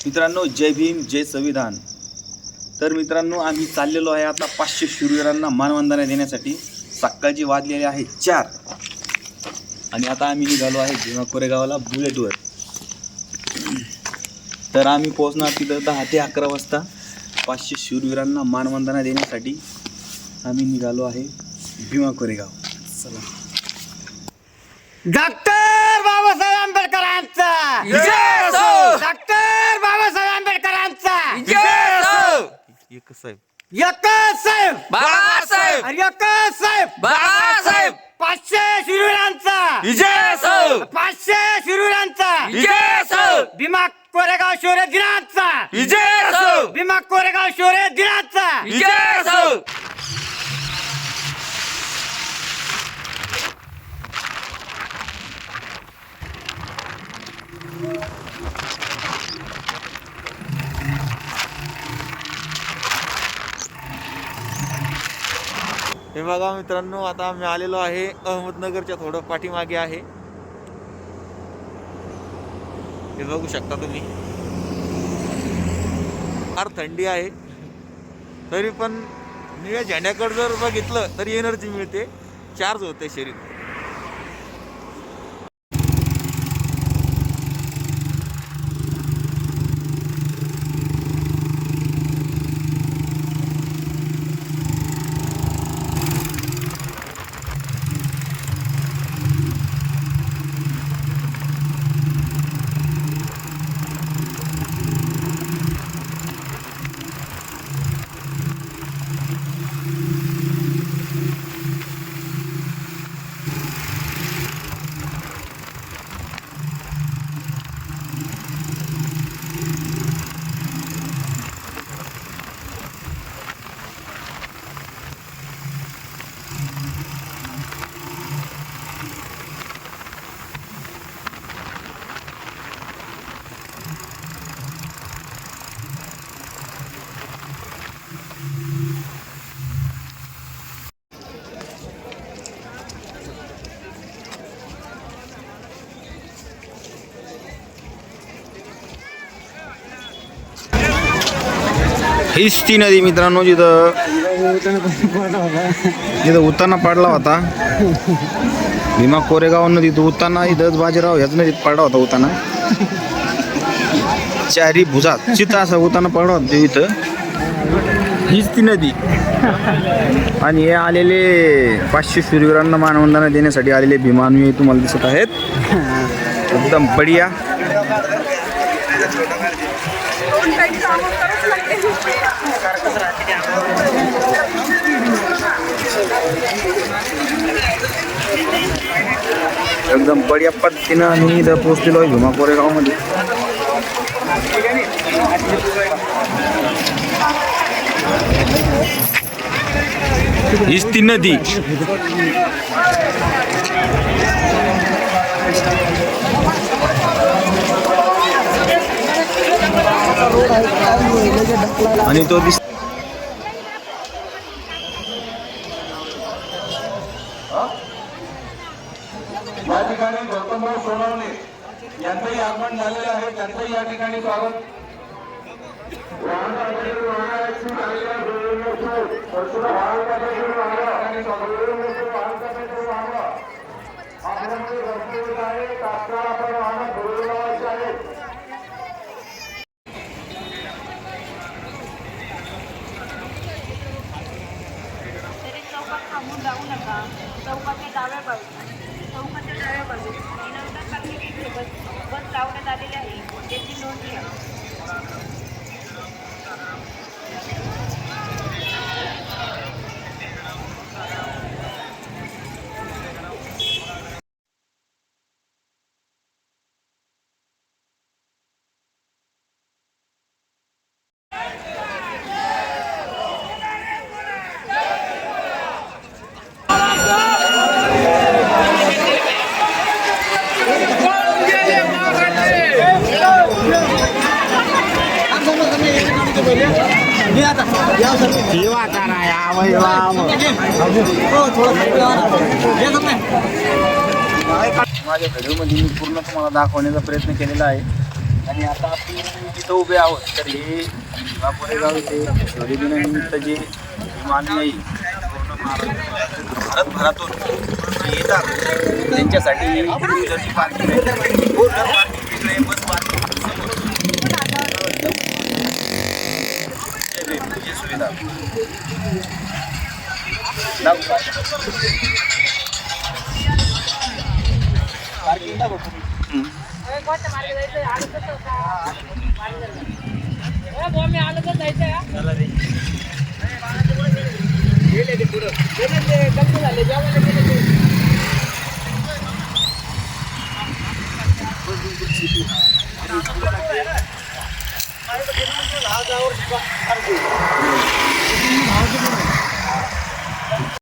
मित्रांनो, जय भीम जय संविधान. तर मित्रांनो, आम्ही चाललेलो आहे आता 500 शूरवीरांना मानवंदना देण्यासाठी. सकाळची वाजलेले आहे 4 आणि आता आम्ही निघालो आहे भीमा कोरेगावला बुलेटवर. तर आम्ही पोहोचणार तिथं 10 ते 11 वाजता. 500 शूरवीरांना मानवंदना देण्यासाठी आम्ही निघालो आहे भीमा कोरेगाव. चला. डॉक्टर बाबासाहेब आंबेडकरांचा जय हो. डॉक्टर बाबासाहेब आंबेडकरांचा जय हो. एकच साहेब, एकच साहेब बाळासाहेब आणि एकच साहेब बाळासाहेब 500 शूरवीरांचा जय हो. 500 शूरवीरांचा जय हो. भीमा कोरेगाव शौर्य दिनाचा जय हो. भीमा कोरेगाव शौर्य दिनाचा जय हो. हे बघा मित्रांनो, आता आम्ही आलेलो आहे अहमदनगरच्या थोडं पाठीमागे आहे. हे बघू शकता तुम्ही, फार थंडी आहे. तरी पण निळ्या झेंड्याकडे जर बघितलं तरी एनर्जी मिळते, चार्ज होते शरीर. हीच ती नदी मित्रांनो, जिथं उताना पडला होता. भीमा कोरेगाव नदीत उताना, इथंच बाजीराव ह्याच नदीत पडला होता उताना. चारी भुजात चिता असा उताना पडला होता इथं. हीच ती नदी. आणि हे आलेले 500 शूरवीरांना मानवंदना देण्यासाठी आलेले भीमानवी तुम्हाला दिसत आहेत. एकदम बढिया. एकदम बढिया पद्धतीनं आम्ही इथं पोहोचलेलो आहे भीमा कोरेगाव मध्ये. हीच ती नदी. आणि तो दिस या ठिकाणी गौतमराव सोनवणे यांचंही आगमन झालेलं आहे. त्यांचंही या ठिकाणी स्वागत. थांबून जाऊ नका. चौकाच्या डाव्या बाजू नंतर पार्किंग बस लावण्यात आलेली आहे, त्याची नोंद घ्या. माझ्या व्हिडिओमध्ये मी पूर्ण तुम्हाला दाखवण्याचा प्रयत्न केलेला आहे. आणि आता आपण जिथं उभे आहोत तर हे कोरेगाव इथे शौर्य दिनानिमित्त जे मानवी आहे पूर्ण भारतभरातून जे येतात त्यांच्यासाठी टू व्हीलरची पार्किंग आहे पूर्ण पार्किंग वेगळं आहे बस पार्किंग सुविधा आलं तर जायचं